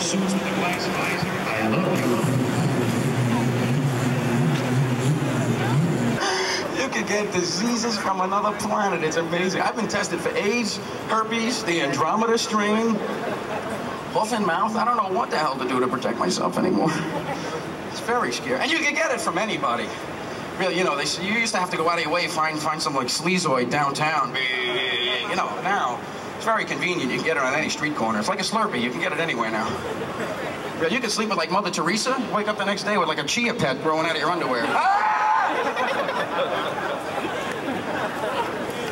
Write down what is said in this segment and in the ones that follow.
suits with the glass visor. I love you. You can get diseases from another planet. It's amazing. I've been tested for AIDS, herpes, the Andromeda strain, hoof and mouth. I don't know what the hell to do to protect myself anymore. It's very scary. And you can get it from anybody. Really, you know, you used to have to go out of your way, find some like sleazoid downtown. You know, now it's very convenient. You can get it on any street corner. It's like a Slurpee. You can get it anywhere now. Really, you can sleep with like Mother Teresa, wake up the next day with like a chia pet growing out of your underwear.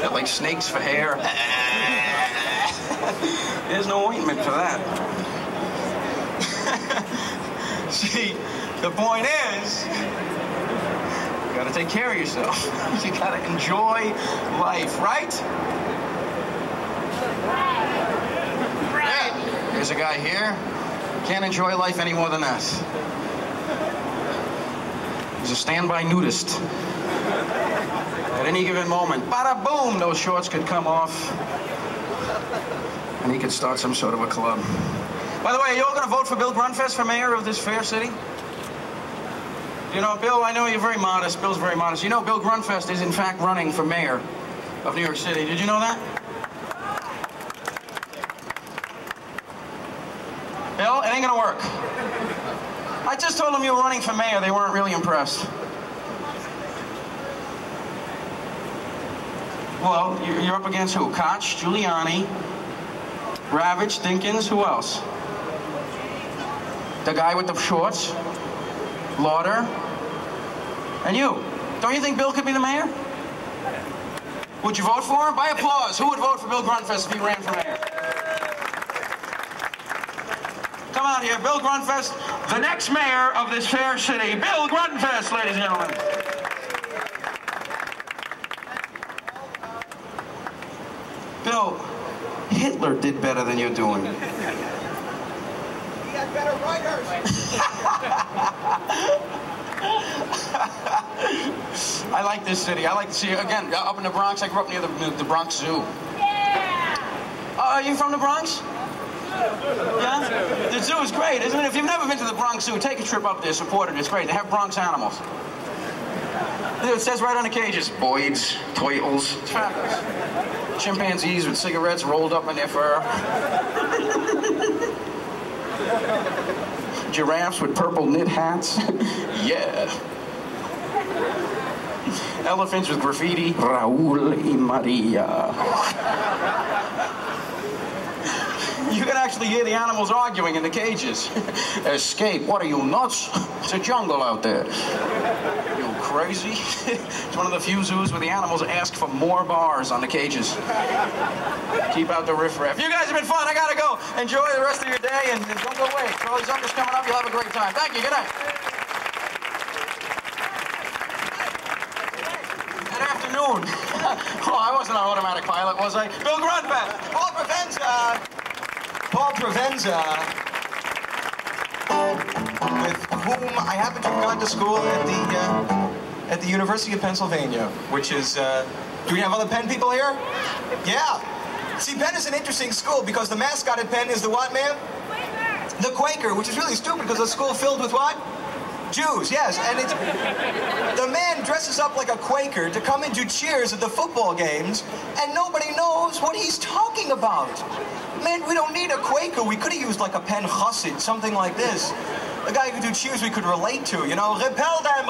Got like snakes for hair. There's no ointment for that. See, the point is, you gotta take care of yourself. You gotta enjoy life, right? Yeah. There's a guy here. Can't enjoy life any more than that. He's a standby nudist. At any given moment, bada boom, those shorts could come off. And he could start some sort of a club. By the way, are you all gonna vote for Bill Grundfest for mayor of this fair city? You know, Bill, I know you're very modest. Bill's very modest. You know, Bill Grundfest is in fact running for mayor of New York City. Did you know that? Bill, it ain't gonna work. I just told them you were running for mayor. They weren't really impressed. Well, you're up against who? Koch, Giuliani, Ravitch, Dinkins, who else? The guy with the shorts, Lauder, and you. Don't you think Bill could be the mayor? Would you vote for him? By applause, who would vote for Bill Grundfest if he ran for mayor? Come on here, Bill Grundfest, the next mayor of this fair city. Bill Grundfest, ladies and gentlemen. Bill, Hitler did better than you're doing. He had better writers. I like this city. I like to see, again, up in the Bronx. I grew up near the Bronx Zoo. Yeah! Are you from the Bronx? Yeah? The zoo is great, isn't it? If you've never been to the Bronx Zoo, take a trip up there, support it. It's great. They have Bronx animals. It says right on the cages, boids, turtles. It's fabulous. Chimpanzees with cigarettes rolled up in their fur. Giraffes with purple knit hats. Yeah. Elephants with graffiti. Raúl y Maria. You can actually hear the animals arguing in the cages. Escape, what are you, nuts? It's a jungle out there. You crazy? It's one of the few zoos where the animals ask for more bars on the cages. Keep out the riffraff. You guys have been fun, I gotta go. Enjoy the rest of your day and don't go away. Charlie Zucker's coming up, you'll have a great time. Thank you, good night. Good afternoon. Oh, I wasn't an automatic pilot, was I? Bill Grundfest, Paul Provenza. Paul Provenza, with whom I happen to have gone to school at the University of Pennsylvania, which is, do we have other Penn people here? Yeah. See, Penn is an interesting school because the mascot at Penn is the what, man? Quaker. The Quaker, which is really stupid because it's a school filled with what? Jews, yes. And it's, the man dresses up like a Quaker to come and do cheers at the football games, and nobody knows what he's talking about. Man, we don't need a Quaker. We could have used like a Penn Chassid, something like this. A guy who could do cheers we could relate to, you know? Repel them,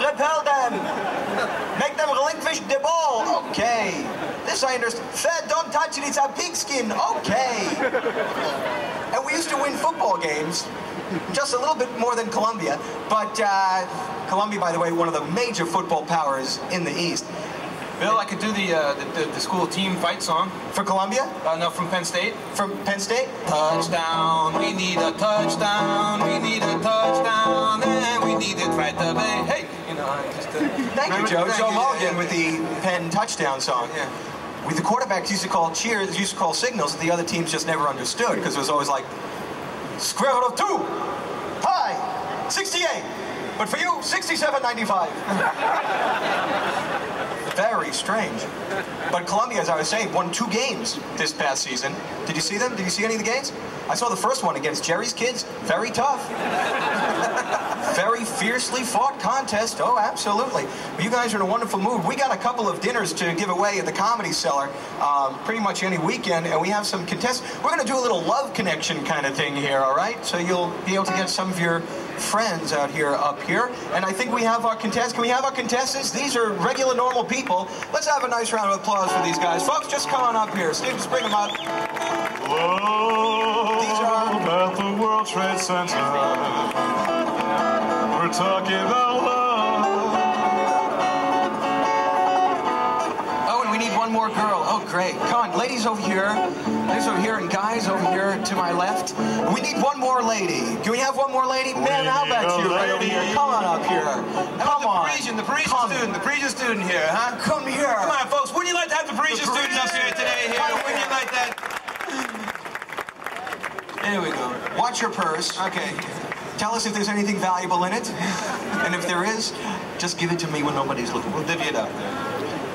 make them relinquish the ball. Okay. This I understand. Fed, don't touch it, it's a pigskin. Okay. And we used to win football games, just a little bit more than Columbia, but Columbia, by the way, one of the major football powers in the East. Bill, I could do the school team fight song. For Columbia? No, from Penn State. From Penn State? Touchdown, we need a touchdown, we need a touchdown, and we need it right away. Hey, you know, I just... Thank you, Joe. Joe Mulligan with the Penn touchdown song. Yeah. The quarterbacks used to call cheers, used to call signals that the other teams just never understood, because it was always like, square root of 2, pi, 68, but for you, 67.95. Very strange. But Columbia, as I was saying, won 2 games this past season. Did you see them? Did you see any of the games? I saw the first one against Jerry's kids. Very tough. Very fiercely fought contest. Oh, absolutely. Well, you guys are in a wonderful mood. We got a couple of dinners to give away at the Comedy Cellar pretty much any weekend, and we have some contestants. We're going to do a little love connection kind of thing here, all right? So you'll be able to get some of your friends out here up here. And I think we have our contestants. Can we have our contestants? These are regular, normal people. Let's have a nice round of applause for these guys. Folks, just come on up here. Steve, just bring them up. Hello, these are at the World Trade Center. We're talking about love. Oh, and we need one more girl. Oh, great. Come on, ladies over here. Ladies over here and guys over here to my left. We need one more lady. Can we have one more lady? Man, how about you right over here? Come on up here. Come on. The Parisian student here, huh? Come here. Come on, folks. Wouldn't you like to have the Parisian student up here today? Here? Wouldn't you like that? There we go. Watch your purse. Okay. Tell us if there's anything valuable in it. And if there is, just give it to me when nobody's looking. We'll divvy it up.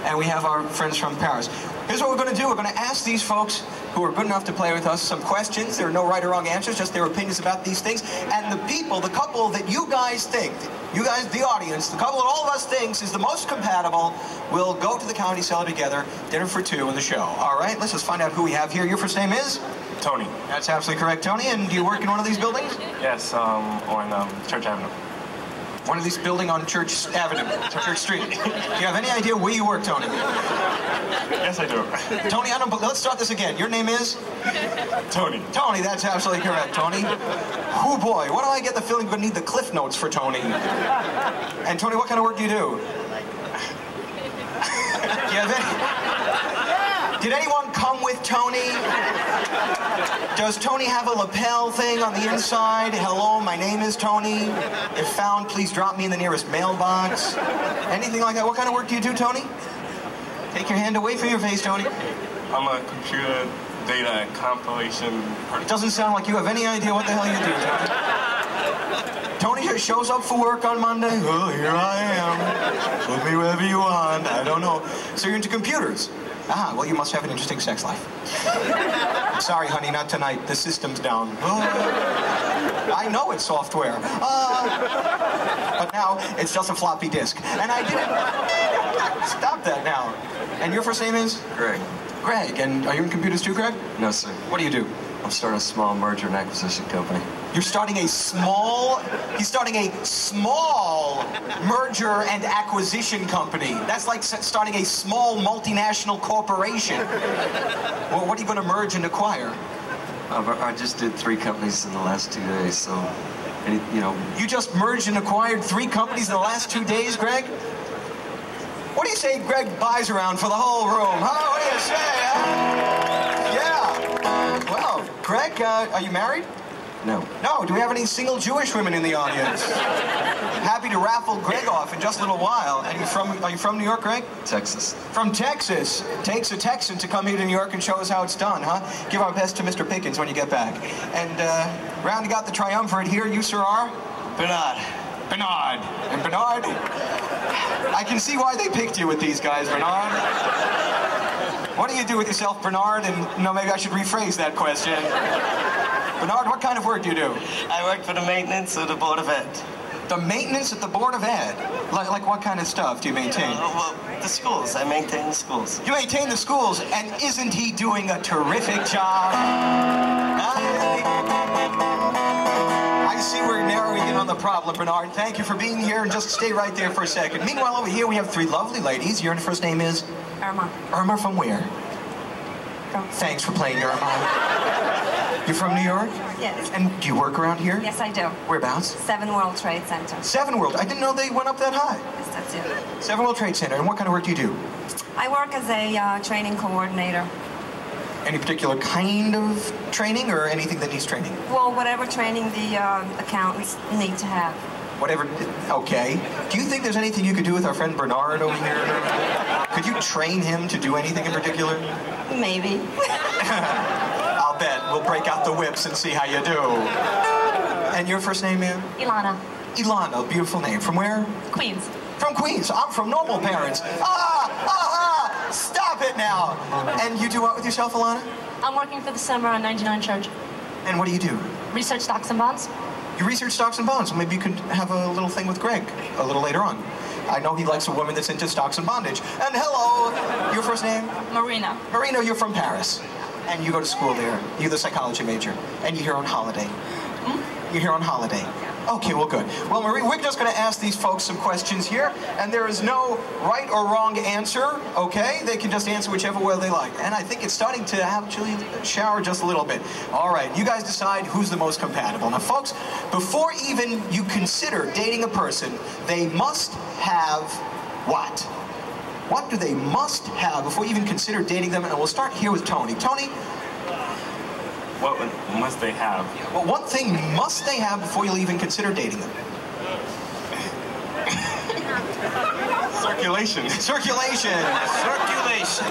And we have our friends from Paris. Here's what we're going to do. We're going to ask these folks who are good enough to play with us some questions. There are no right or wrong answers, just their opinions about these things. And the people, the couple that you guys think, you guys, the audience, the couple that all of us thinks is the most compatible, will go to the Comedy Cellar together, dinner for 2 in the show. All right, let's just find out who we have here. Your first name is? Tony. That's absolutely correct, Tony. And do you work in one of these buildings? Yes, on Church Avenue. One of these building on Church Avenue, Church Street. Do you have any idea where you work, Tony? Yes, I do. Tony, let's start this again. Your name is? Tony. Tony, that's absolutely correct, Tony. Oh boy, why do I get the feeling we're gonna need the Cliff Notes for Tony? And Tony, what kind of work do you do? Do you have any? Did anyone come with Tony? Does Tony have a lapel thing on the inside? Hello, my name is Tony. If found, please drop me in the nearest mailbox. Anything like that? What kind of work do you do, Tony? Take your hand away from your face, Tony. I'm a computer data compilation person. It doesn't sound like you have any idea what the hell you do, Tony. Tony just shows up for work on Monday. Oh, here I am. Put me wherever you want. I don't know. So you're into computers? Ah, well, you must have an interesting sex life. I'm sorry, honey, not tonight. The system's down. Oh, I know it's software. But now it's just a floppy disk. And I didn't... Stop that now. And your first name is? Greg. Greg. And are you in computers too, Greg? No, sir. What do you do? I'm starting a small merger and acquisition company. You're starting a small... He's starting a small merger and acquisition company. That's like starting a small multinational corporation. Well, what are you going to merge and acquire? I just did 3 companies in the last 2 days, so, you know... You just merged and acquired 3 companies in the last 2 days, Greg? What do you say Greg buys around for the whole room? Huh? What do you say, huh? Yeah. Well, Greg, are you married? No. No. Do we have any single Jewish women in the audience? Happy to raffle Greg off in just a little while. And are you from New York, Greg? Texas. From Texas. It takes a Texan to come here to New York and show us how it's done, huh? Give our best to Mr. Pickens when you get back. And rounding out the triumvirate here, you, sir, are? Bernard. Bernard. And Bernard, I can see why they picked you with these guys, Bernard. What do you do with yourself, Bernard? And no, maybe I should rephrase that question. Bernard, what kind of work do you do? I work for the maintenance of the Board of Ed. The maintenance at the Board of Ed? Like what kind of stuff do you maintain? Well, the schools. I maintain the schools. You maintain the schools, and isn't he doing a terrific job? I see we're narrowing in on the problem, Bernard. Thank you for being here, and just stay right there for a second. Meanwhile, over here we have 3 lovely ladies. Your first name is? Irma. Irma from where? Thanks for playing, Irma. You're from New York? Yes. And do you work around here? Yes, I do. Whereabouts? 7 World Trade Center. 7 World. I didn't know they went up that high. Yes, that's it. 7 World Trade Center. And what kind of work do you do? I work as a training coordinator. Any particular kind of training or anything that needs training? Well, whatever training the accountants need to have. Whatever. Okay. Do you think there's anything you could do with our friend Bernard over here? Could you train him to do anything in particular? Maybe. I'll bet. We'll break out the whips and see how you do. And your first name, ma'am? Ilana. Ilana, beautiful name. From where? Queens. From Queens. I'm from normal parents. Stop it now. And you do what with yourself, Alana? I'm working for the summer on 99 Church. And what do you do? Research stocks and bonds. You research stocks and bonds. Maybe you could have a little thing with Greg a little later on. I know he likes a woman that's into stocks and bondage. And hello, your first name? Marina. Marina, you're from Paris. And you go to school there. You're the psychology major. And you're here on holiday. You're here on holiday. Okay, well, good. Well, Marie, we're just going to ask these folks some questions here, and there is no right or wrong answer, okay? They can just answer whichever way they like. And I think it's starting to actually shower just a little bit. All right, you guys decide who's the most compatible. Now, folks, before even you consider dating a person, they must have what? What do they must have before you even consider dating them? And we'll start here with Tony. Tony? What must they have? Well, one thing must they have before you'll even consider dating them? Circulation. Circulation. Circulation.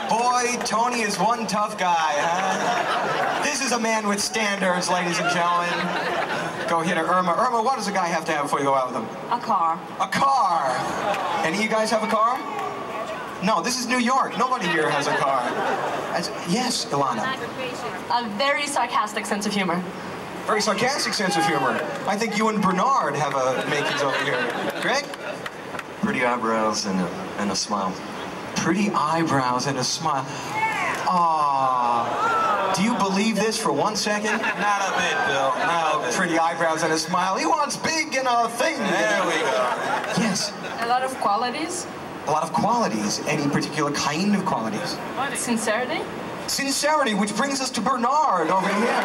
Boy, Tony is one tough guy, huh? This is a man with standards, ladies and gentlemen. Go here to Irma. Irma, what does a guy have to have before you go out with him? A car. A car. Any of you guys have a car? No, this is New York. Nobody here has a car. Yes, Ilana. A very sarcastic sense of humor. Very sarcastic sense of humor. I think you and Bernard have a makings over here. Greg? Pretty eyebrows and a smile. Pretty eyebrows and a smile. Aww. Do you believe this for 1 second? Not a bit, Bill. Not a bit. Pretty eyebrows and a smile. He wants big and a thing. There we go. Yes. A lot of qualities. A lot of qualities. Any particular kind of qualities? Sincerity. Sincerity, which brings us to Bernard over here.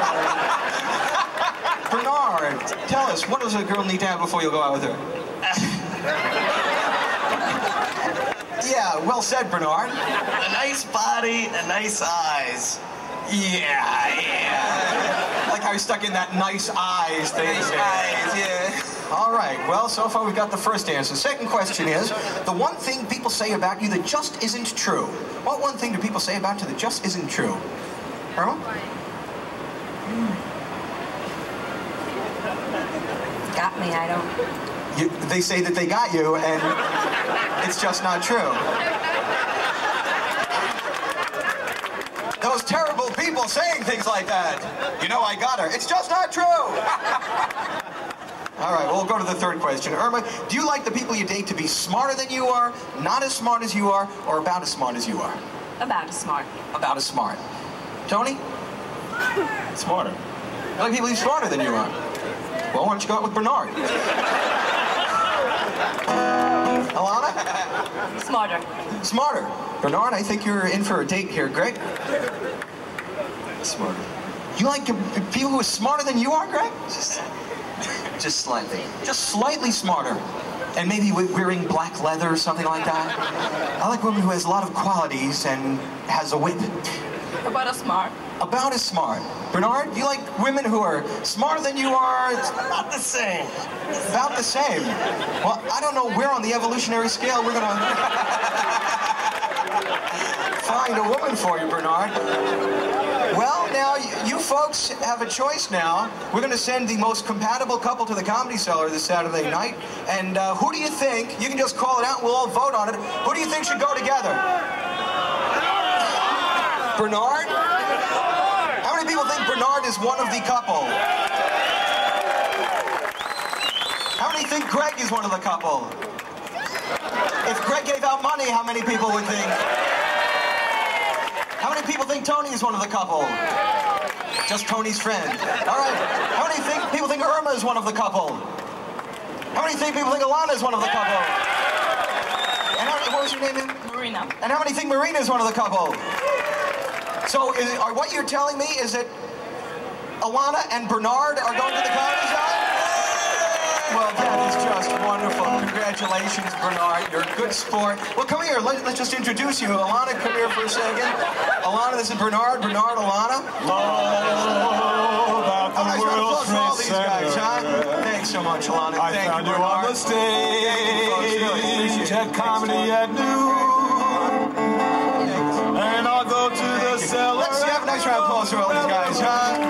Bernard, tell us, what does a girl need to have before you go out with her? Yeah, well said, Bernard. A nice body and nice eyes. Yeah. Like how you're stuck in that nice eyes thing. Nice eyes, yeah. All right, well, so far we've got the first answer. Second question is, the one thing people say about you that just isn't true. What one thing do people say about you that just isn't true? Irma? Got me, I don't. They say that they got you, and it's just not true. Those terrible people saying things like that. You know, I got her. It's just not true. All right, well, we'll go to the third question. Irma, do you like the people you date to be smarter than you are, not as smart as you are, or about as smart as you are? About as smart. About as smart. Tony? Smarter. You like people who are smarter than you are? Well, why don't you go out with Bernard? Alana? Smarter. Smarter. Bernard, I think you're in for a date here. Greg? Smarter. You like people who are smarter than you are, Greg? Just slightly. Just slightly smarter. And maybe wearing black leather or something like that. I like women who has a lot of qualities and has a whip. About as smart. About as smart. Bernard, you like women who are smarter than you are? It's About the same. about the same. Well, I don't know where on the evolutionary scale we're gonna find a woman for you, Bernard. Well, now, you folks have a choice now. We're going to send the most compatible couple to the Comedy Cellar this Saturday night. And who do you think, you can just call it out and we'll all vote on it, who do you think should go together? Bernard? How many people think Bernard is one of the couple? How many think Greg is one of the couple? If Greg gave out money, how many people would think? How many people think Tony is one of the couple? Just Tony's friend. All right. How many people think Irma is one of the couple? How many people think Alana is one of the couple? And what was your name? Marina. And how many think Marina is one of the couple? So what you're telling me is that Alana and Bernard are going to the Comedy Cellar? Well, that is just wonderful. Congratulations, Bernard. You're a good sport. Well, come here. Let's just introduce you. Alana, come here for a second. Alana, this is Bernard. Bernard, Alana. About the world's for all these guys, huh? Thanks so much, Alana. I Thank found you, you on Bernard. the stage at Comedy at Noon, and I'll go to the cellar. Let's have a nice round of applause for all these guys, huh?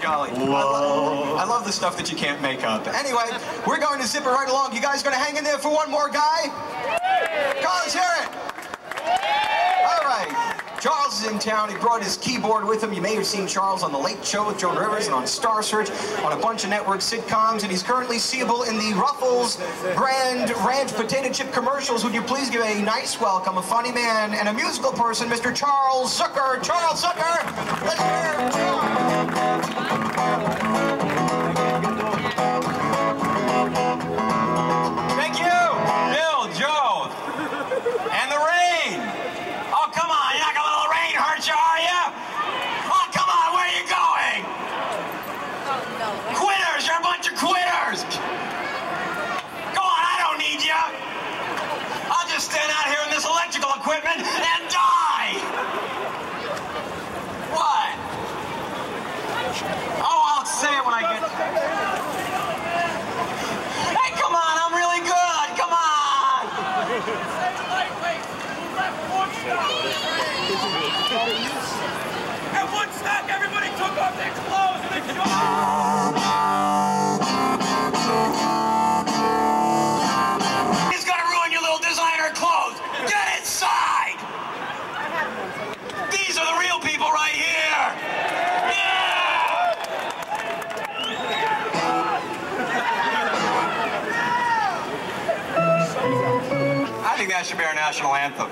Golly. I love the stuff that you can't make up. Anyway, we're going to zip it right along. You guys going to hang in there for one more guy? Come on, let's hear it. All right. Charles is in town. He brought his keyboard with him. You may have seen Charles on The Late Show with Joan Rivers and on Star Search, on a bunch of network sitcoms, and he's currently seeable in the Ruffles brand ranch potato chip commercials. Would you please give a nice welcome, a funny man and a musical person, Mr. Charles Zucker. Charles Zucker! Let's hear it. Thank you, Bill, Joe, and the rain. Oh, come on, you're not gonna let the rain hurt you, are you? Oh, come on, where are you going? Quitters, you're a bunch of quitters. Go on, I don't need you. I'll just stand out here in this electrical equipment and die. What? Oh, I'll say it when I get there. Hey, come on, I'm really good. Come on. At Woodstock, everybody took off their clothes and they He's gonna ruin your little designer clothes. Get inside. These are the real people right here. Yeah. I think that should be our national anthem.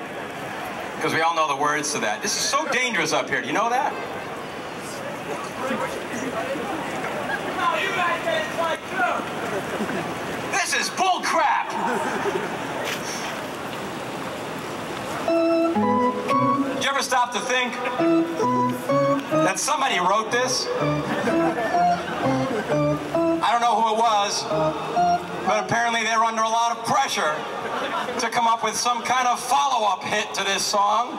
Because we all know the words to that. This is so dangerous up here. Do you know that? Oh, you guys dance like too. This is bull crap. Did you ever stop to think that somebody wrote this? I don't know who it was, but apparently they were under a lot of pressure to come up with some kind of follow-up hit to this song.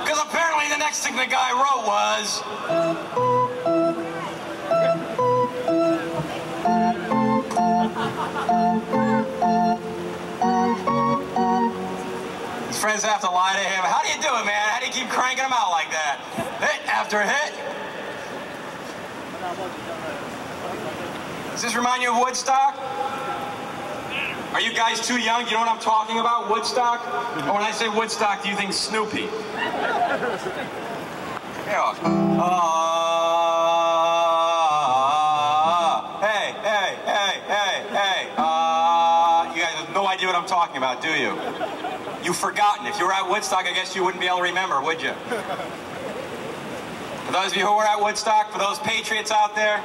Because apparently the next thing the guy wrote was... His friends have to lie to him. How do you do it, man? How do you keep cranking them out like that? Hit after hit. Does this remind you of Woodstock? Are you guys too young? Do you know what I'm talking about? Woodstock? Or when I say Woodstock, do you think Snoopy? Yeah. Hey. You guys have no idea what I'm talking about, do you? You've forgotten. If you were at Woodstock, I guess you wouldn't be able to remember, would you? For those of you who were at Woodstock, for those patriots out there,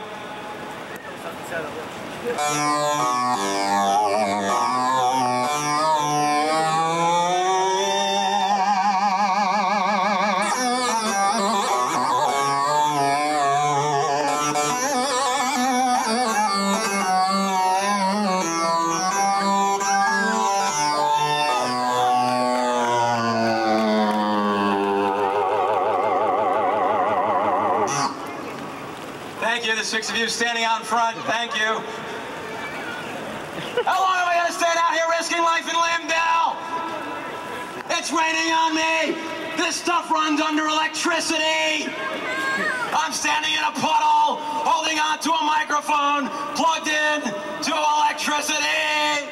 thank you, the 6 of you standing out in front, thank you. How long am I going to stand out here risking life and limb now? It's raining on me. This stuff runs under electricity. I'm standing in a puddle, holding on to a microphone, plugged in to electricity.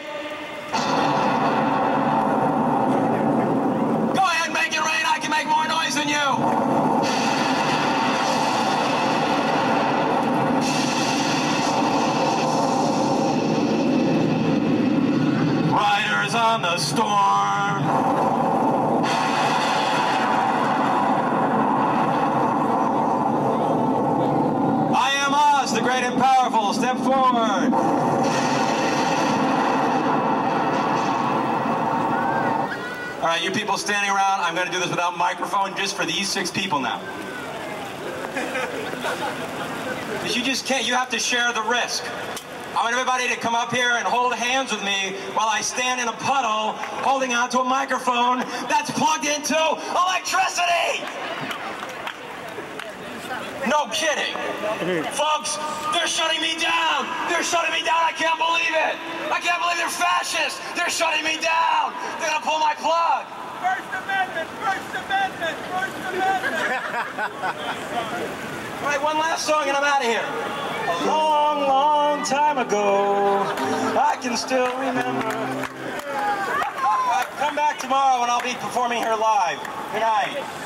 Go ahead, make it rain. I can make more noise than you. Riders on the storm. I am Oz, the great and powerful. Step forward. All right, you people standing around, I'm going to do this without microphone just for these 6 people now. Because you just can't, you have to share the risk. I want everybody to come up here and hold hands with me while I stand in a puddle holding onto a microphone that's plugged into electricity! No kidding. Folks, they're shutting me down. They're shutting me down. I can't believe it. I can't believe they're fascists. They're shutting me down. They're going to pull my plug. First Amendment, First Amendment, First Amendment. All right, one last song and I'm out of here. A long, long time ago, I can still remember. All right, come back tomorrow and I'll be performing here live. Good night.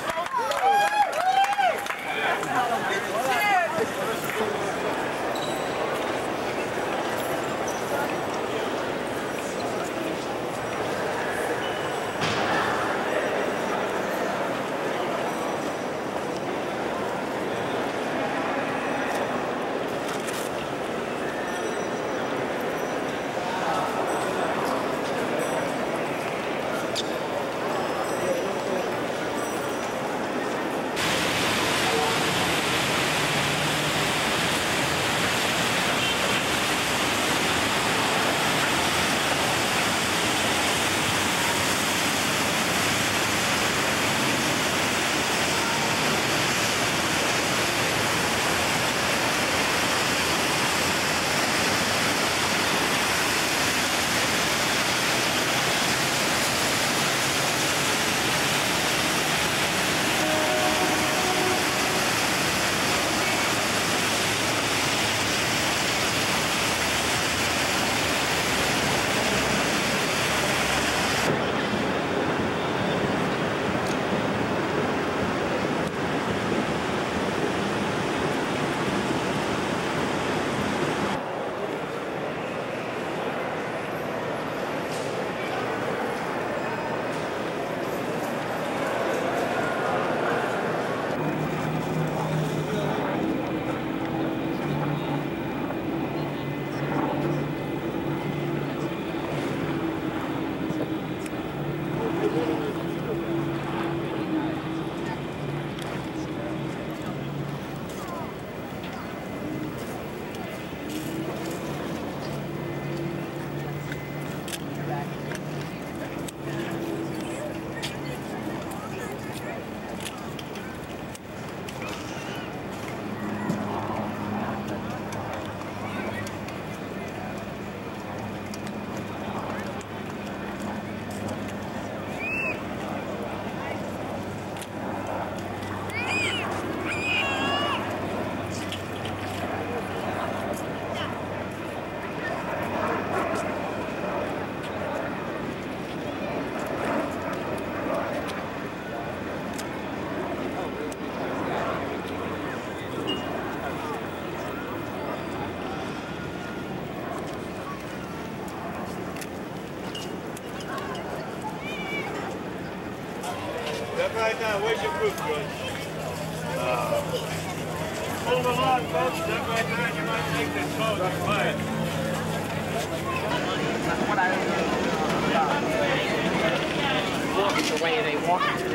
Step right down. Where's your group, George? Hold the line, folks. Step right down. You might take this boat. That's fine. What I walk the way they walk.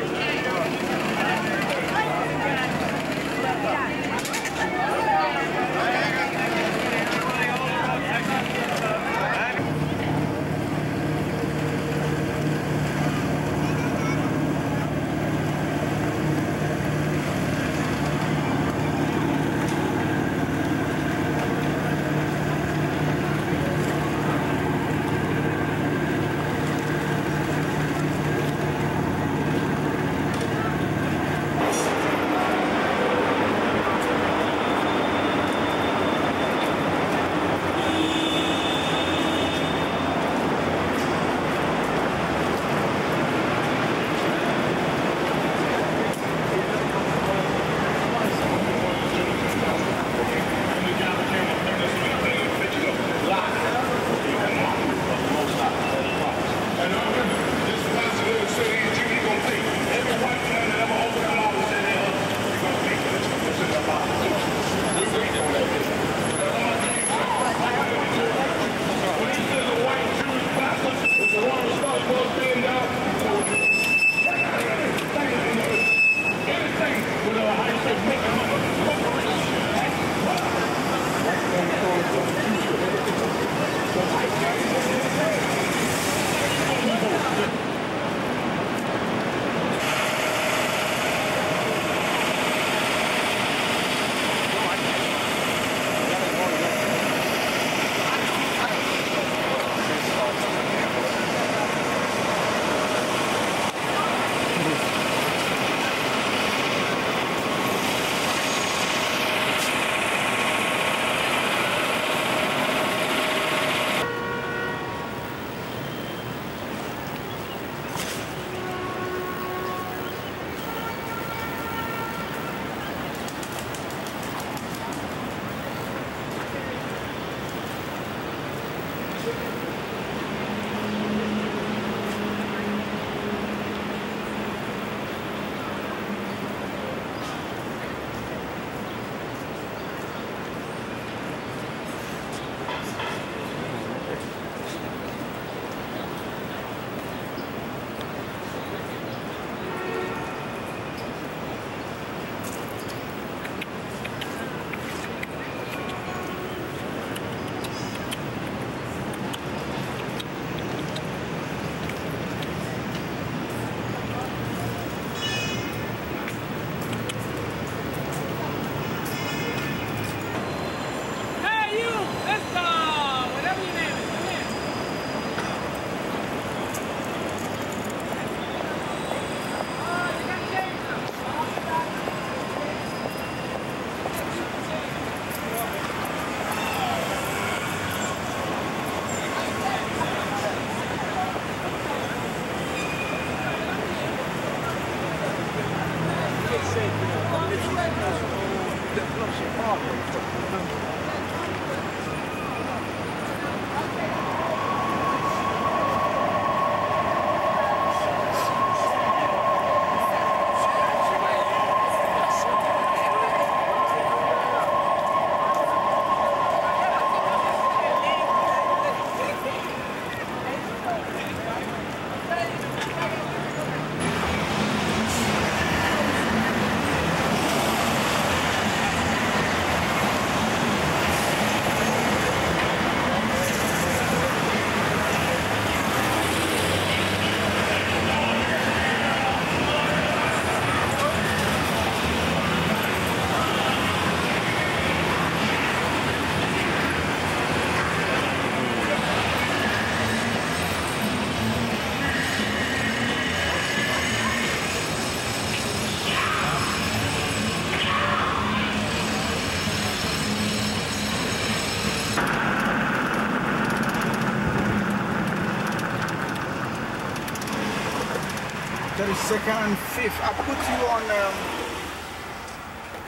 32nd and 5th. I put you on,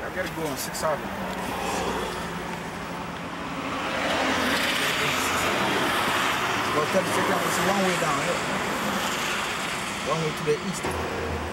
I gotta go on 6th Avenue. Well, 32nd is one way down here. One way to the east.